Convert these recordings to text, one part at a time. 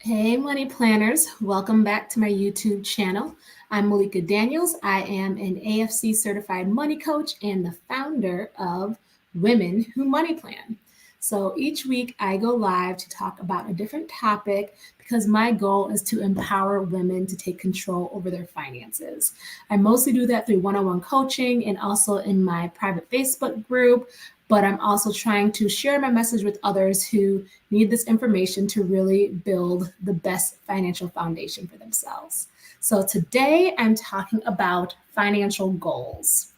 Hey, money planners, welcome back to my YouTube channel. I'm Malika Daniels. I am an AFC certified money coach and the founder of Women Who Money Plan. So each week I go live to talk about a different topic because my goal is to empower women to take control over their finances. I mostly do that through one on one coaching and also in my private Facebook group, but I'm also trying to share my message with others who need this information to really build the best financial foundation for themselves. So today I'm talking about financial goals.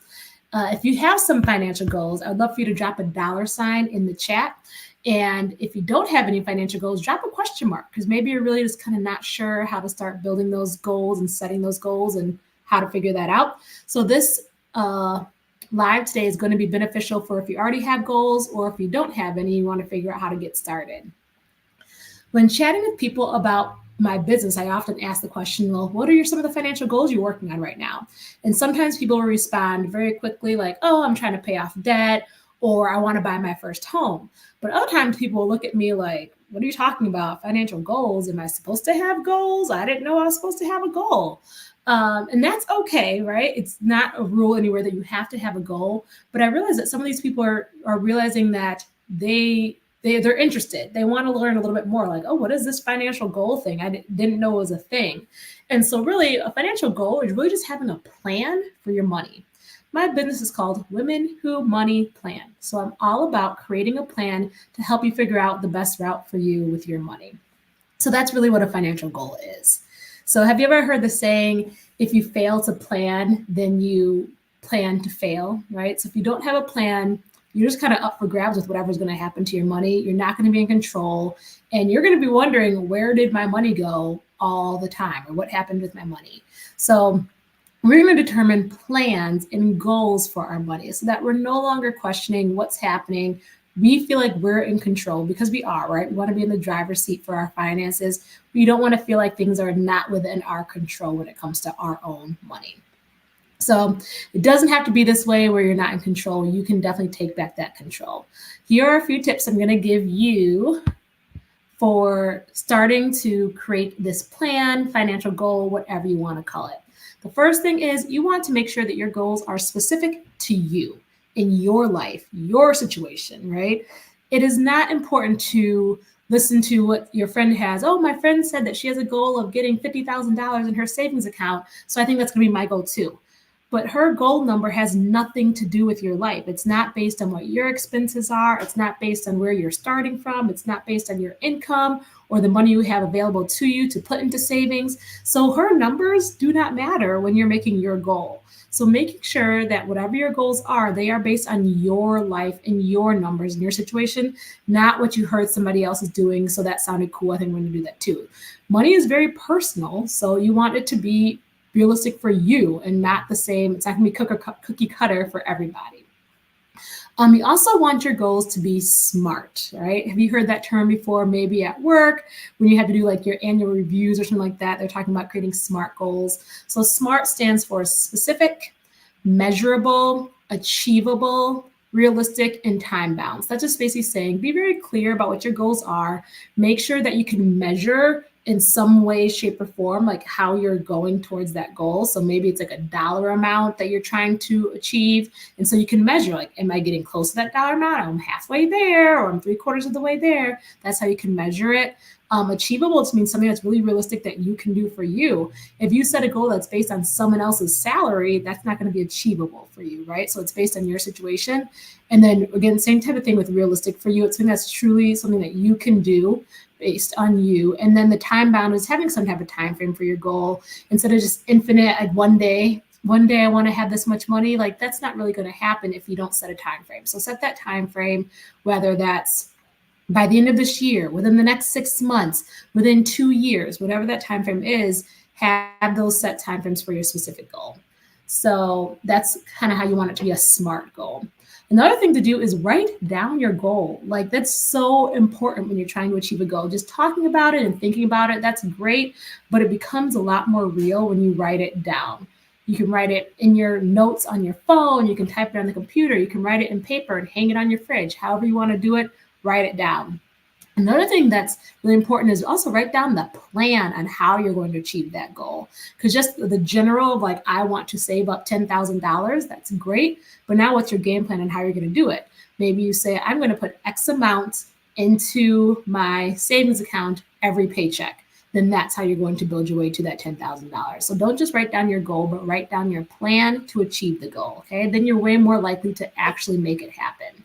If you have some financial goals, I would love for you to drop a dollar sign in the chat. And if you don't have any financial goals, drop a question mark because maybe you're really just kind of not sure how to start building those goals and setting those goals and how to figure that out. So this live today is going to be beneficial for if you already have goals or if you don't have any, you want to figure out how to get started. When chatting with people about my business, I often ask the question, well, what are some of the financial goals you're working on right now? And sometimes people will respond very quickly, like, oh, I'm trying to pay off debt, or I want to buy my first home. But other times people will look at me like, what are you talking about? Financial goals? Am I supposed to have goals? I didn't know I was supposed to have a goal. And that's okay, right? It's not a rule anywhere that you have to have a goal. But I realize that some of these people are realizing that they're interested. They want to learn a little bit more. Like, oh, what is this financial goal thing? I didn't know it was a thing. And so, really, a financial goal is really just having a plan for your money. My business is called Women Who Money Plan. So I'm all about creating a plan to help you figure out the best route for you with your money. So that's really what a financial goal is. So have you ever heard the saying, if you fail to plan, then you plan to fail, right? So if you don't have a plan, you're just kind of up for grabs with whatever's going to happen to your money. You're not going to be in control. And you're going to be wondering, where did my money go all the time? Or what happened with my money? So we're going to determine plans and goals for our money so that we're no longer questioning what's happening. We feel like we're in control because we are, right? We want to be in the driver's seat for our finances. We don't want to feel like things are not within our control when it comes to our own money. So it doesn't have to be this way where you're not in control. You can definitely take back that control. Here are a few tips I'm going to give you for starting to create this plan, financial goal, whatever you want to call it. The first thing is you want to make sure that your goals are specific to you in your life, your situation, right? It is not important to listen to what your friend has. Oh, my friend said that she has a goal of getting $50,000 in her savings account. So I think that's going to be my goal too. But her goal number has nothing to do with your life. It's not based on what your expenses are. It's not based on where you're starting from. It's not based on your income or the money you have available to you to put into savings. So her numbers do not matter when you're making your goal. So making sure that whatever your goals are, they are based on your life and your numbers and your situation, not what you heard somebody else is doing. So that sounded cool. I think we're going to do that too. Money is very personal. So you want it to be realistic for you and not the same. It's not going to be cookie cutter for everybody. You also want your goals to be SMART, right? Have you heard that term before? Maybe at work when you have to do like your annual reviews or something like that, they're talking about creating SMART goals. So SMART stands for specific, measurable, achievable, realistic, and time bound. So that's just basically saying be very clear about what your goals are. Make sure that you can measure in some way, shape, or form, like how you're going towards that goal. So maybe it's like a dollar amount that you're trying to achieve. And so you can measure, like, am I getting close to that dollar amount? I'm halfway there, or I'm 3/4 of the way there. That's how you can measure it. Achievable means something that's really realistic that you can do for you. If you set a goal that's based on someone else's salary, that's not going to be achievable for you, right? So it's based on your situation. And then again, same type of thing with realistic for you. It's something that's truly something that you can do based on you. And then the time bound is having some type of time frame for your goal instead of just infinite, like one day I want to have this much money. Like that's not really going to happen if you don't set a time frame. So set that time frame, whether that's by the end of this year, within the next 6 months, within 2 years, whatever that time frame is, have those set time frames for your specific goal. So that's kind of how you want it to be a SMART goal. Another thing to do is write down your goal. Like that's so important when you're trying to achieve a goal. Just talking about it and thinking about it, that's great, but it becomes a lot more real when you write it down. You can write it in your notes on your phone, you can type it on the computer, you can write it in paper and hang it on your fridge. However you want to do it, write it down. Another thing that's really important is also write down the plan on how you're going to achieve that goal. Because just the general, like, I want to save up $10,000, that's great. But now what's your game plan and how you're going to do it? Maybe you say, I'm going to put X amount into my savings account every paycheck. Then that's how you're going to build your way to that $10,000. So don't just write down your goal, but write down your plan to achieve the goal. Okay. Then you're way more likely to actually make it happen.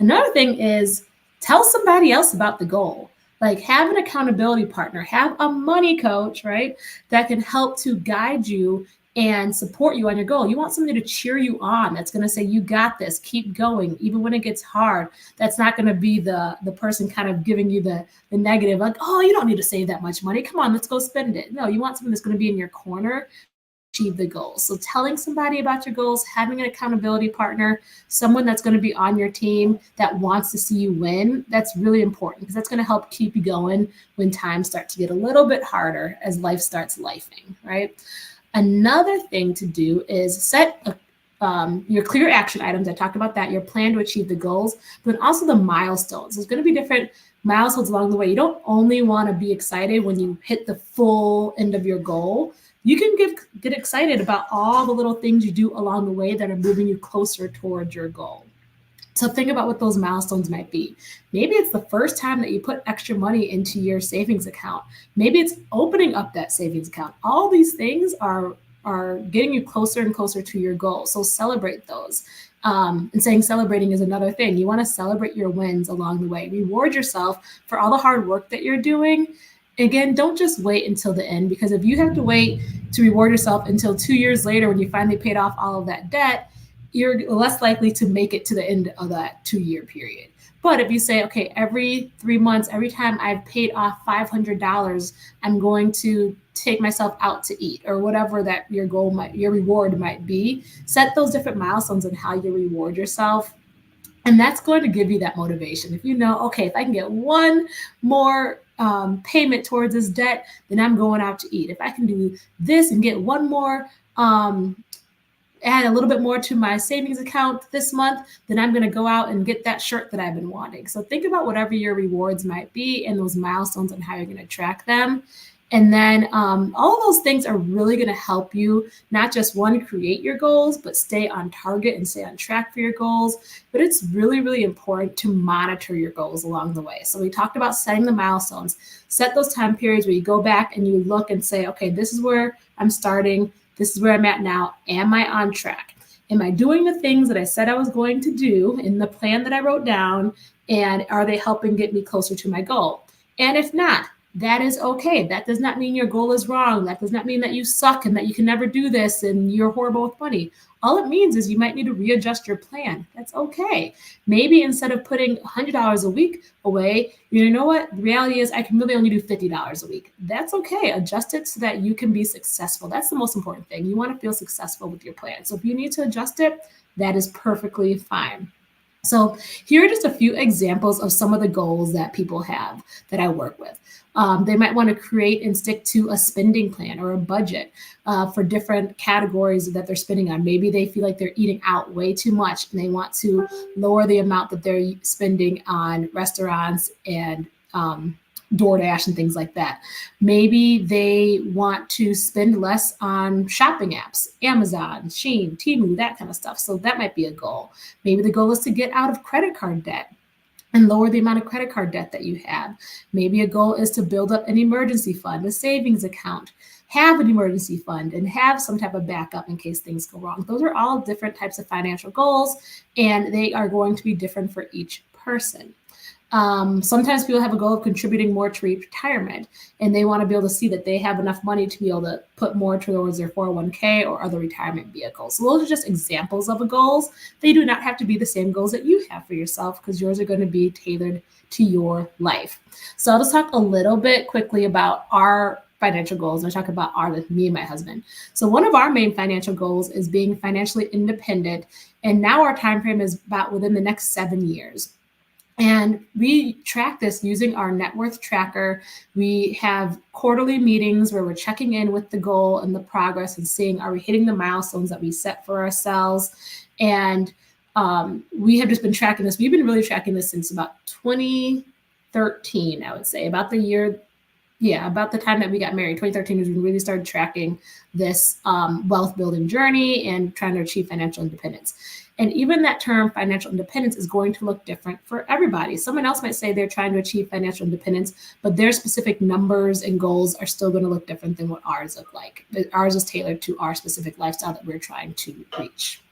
Another thing is tell somebody else about the goal. Like, have an accountability partner, have a money coach, right? That can help to guide you and support you on your goal. You want somebody to cheer you on. That's going to say, you got this, keep going, even when it gets hard. That's not going to be the person kind of giving you the negative, like, oh, you don't need to save that much money. Come on, let's go spend it. No, you want someone that's going to be in your corner, achieve the goals. So telling somebody about your goals, having an accountability partner, someone that's going to be on your team that wants to see you win, that's really important because that's going to help keep you going when times start to get a little bit harder as life starts lifing, right? Another thing to do is set your clear action items. I talked about that, your plan to achieve the goals, but also the milestones. There's going to be different milestones along the way. You don't only want to be excited when you hit the full end of your goal. You can get excited about all the little things you do along the way that are moving you closer towards your goal. So think about what those milestones might be. Maybe it's the first time that you put extra money into your savings account. Maybe it's opening up that savings account. All these things are getting you closer and closer to your goal. So celebrate those. And saying celebrating is another thing. You want to celebrate your wins along the way. Reward yourself for all the hard work that you're doing. Again, don't just wait until the end, because if you have to wait to reward yourself until 2 years later when you finally paid off all of that debt, you're less likely to make it to the end of that 2 year period. But if you say, okay, every 3 months, every time I've paid off $500, I'm going to take myself out to eat, or whatever that your goal might, your reward might be. Set those different milestones and how you reward yourself. And that's going to give you that motivation. If you know, okay, if I can get one more payment towards this debt, then I'm going out to eat. If I can do this and get one more add a little bit more to my savings account this month, then I'm going to go out and get that shirt that I've been wanting. So think about whatever your rewards might be and those milestones and how you're going to track them. And then all of those things are really going to help you not just one, create your goals, but stay on target and stay on track for your goals. But it's really, really important to monitor your goals along the way. So we talked about setting the milestones. Set those time periods where you go back and you look and say, okay, this is where I'm starting. This is where I'm at now. Am I on track? Am I doing the things that I said I was going to do in the plan that I wrote down? And are they helping get me closer to my goal? And if not, that is okay. That does not mean your goal is wrong. That does not mean that you suck and that you can never do this and you're horrible with money. All it means is you might need to readjust your plan. That's okay. Maybe instead of putting $100 a week away, you know what? The reality is I can really only do $50 a week. That's okay. Adjust it so that you can be successful. That's the most important thing. You want to feel successful with your plan. So if you need to adjust it, that is perfectly fine. So here are just a few examples of some of the goals that people have that I work with. They might want to create and stick to a spending plan or a budget for different categories that they're spending on. Maybe they feel like they're eating out way too much and they want to lower the amount that they're spending on restaurants and DoorDash and things like that. Maybe they want to spend less on shopping apps, Amazon, Shein, Temu, that kind of stuff. So that might be a goal. Maybe the goal is to get out of credit card debt and lower the amount of credit card debt that you have. Maybe a goal is to build up an emergency fund, a savings account, have an emergency fund, and have some type of backup in case things go wrong. Those are all different types of financial goals, and they are going to be different for each person. Sometimes people have a goal of contributing more to retirement, and they want to be able to see that they have enough money to be able to put more towards their 401k or other retirement vehicles. So those are just examples of goals. They do not have to be the same goals that you have for yourself, because yours are going to be tailored to your life. So I'll just talk a little bit quickly about our financial goals. I'll talk about me and my husband. So one of our main financial goals is being financially independent. And now our time frame is about within the next 7 years. And we track this using our net worth tracker. We have quarterly meetings where we're checking in with the goal and the progress and seeing, are we hitting the milestones that we set for ourselves? And we have just been tracking this. We've been really tracking this since about 2013, I would say, about the year, about the time that we got married. 2013 is when we really started tracking this wealth building journey and trying to achieve financial independence. And even that term financial independence is going to look different for everybody. Someone else might say they're trying to achieve financial independence, but their specific numbers and goals are still going to look different than what ours look like. Ours is tailored to our specific lifestyle that we're trying to reach.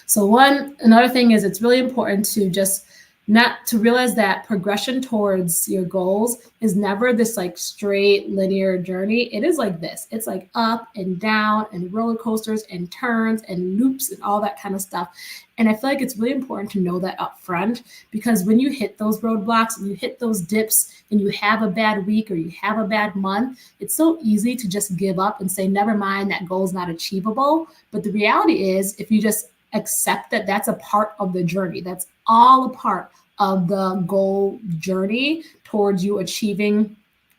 So another thing is it's really important to just not to realize that progression towards your goals is never this like straight linear journey. It is like this. It's like up and down and roller coasters and turns and loops and all that kind of stuff. And I feel like it's really important to know that up front, because when you hit those roadblocks and you hit those dips and you have a bad week or you have a bad month, it's so easy to just give up and say, never mind, that goal is not achievable. But the reality is, if you just accept that that's a part of the journey, that's all a part of the goal journey towards you achieving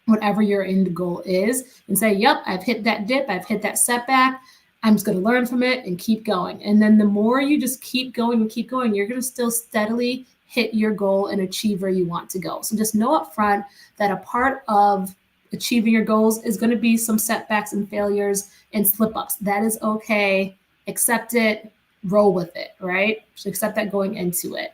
whatever your end goal is, and say, yep, I've hit that dip, I've hit that setback, I'm just going to learn from it and keep going. And then the more you just keep going and keep going, you're going to still steadily hit your goal and achieve where you want to go. So just know up front that a part of achieving your goals is going to be some setbacks and failures and slip ups. That is okay. Accept it, roll with it, right? So accept that going into it.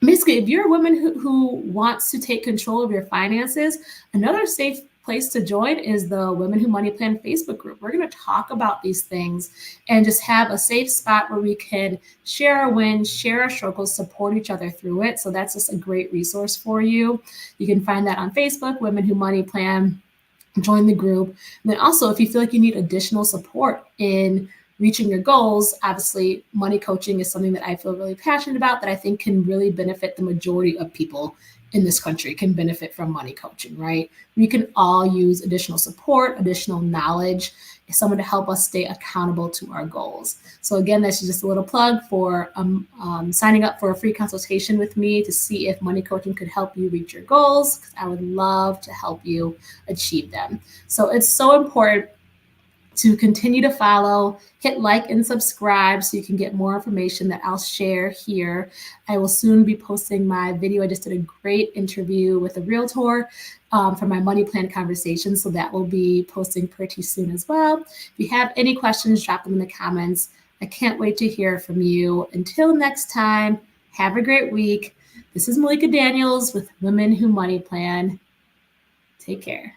Basically, if you're a woman who wants to take control of your finances, another safe place to join is the Women Who Money Plan Facebook group. We're going to talk about these things and just have a safe spot where we can share our wins, share our struggles, support each other through it. So that's just a great resource for you. You can find that on Facebook, Women Who Money Plan. Join the group. And then also, if you feel like you need additional support in reaching your goals, obviously money coaching is something that I feel really passionate about, that I think can really benefit the majority of people in this country, can benefit from money coaching, right? We can all use additional support, additional knowledge, someone to help us stay accountable to our goals. So again, that's just a little plug for signing up for a free consultation with me to see if money coaching could help you reach your goals, because I would love to help you achieve them. So it's so important to continue to follow, hit like and subscribe so you can get more information that I'll share here. I will soon be posting my video. I just did a great interview with a realtor for my money plan conversation, so that will be posting pretty soon as well. If you have any questions, drop them in the comments. I can't wait to hear from you. Until next time, have a great week. This is Malika Daniels with Women Who Money Plan. Take care.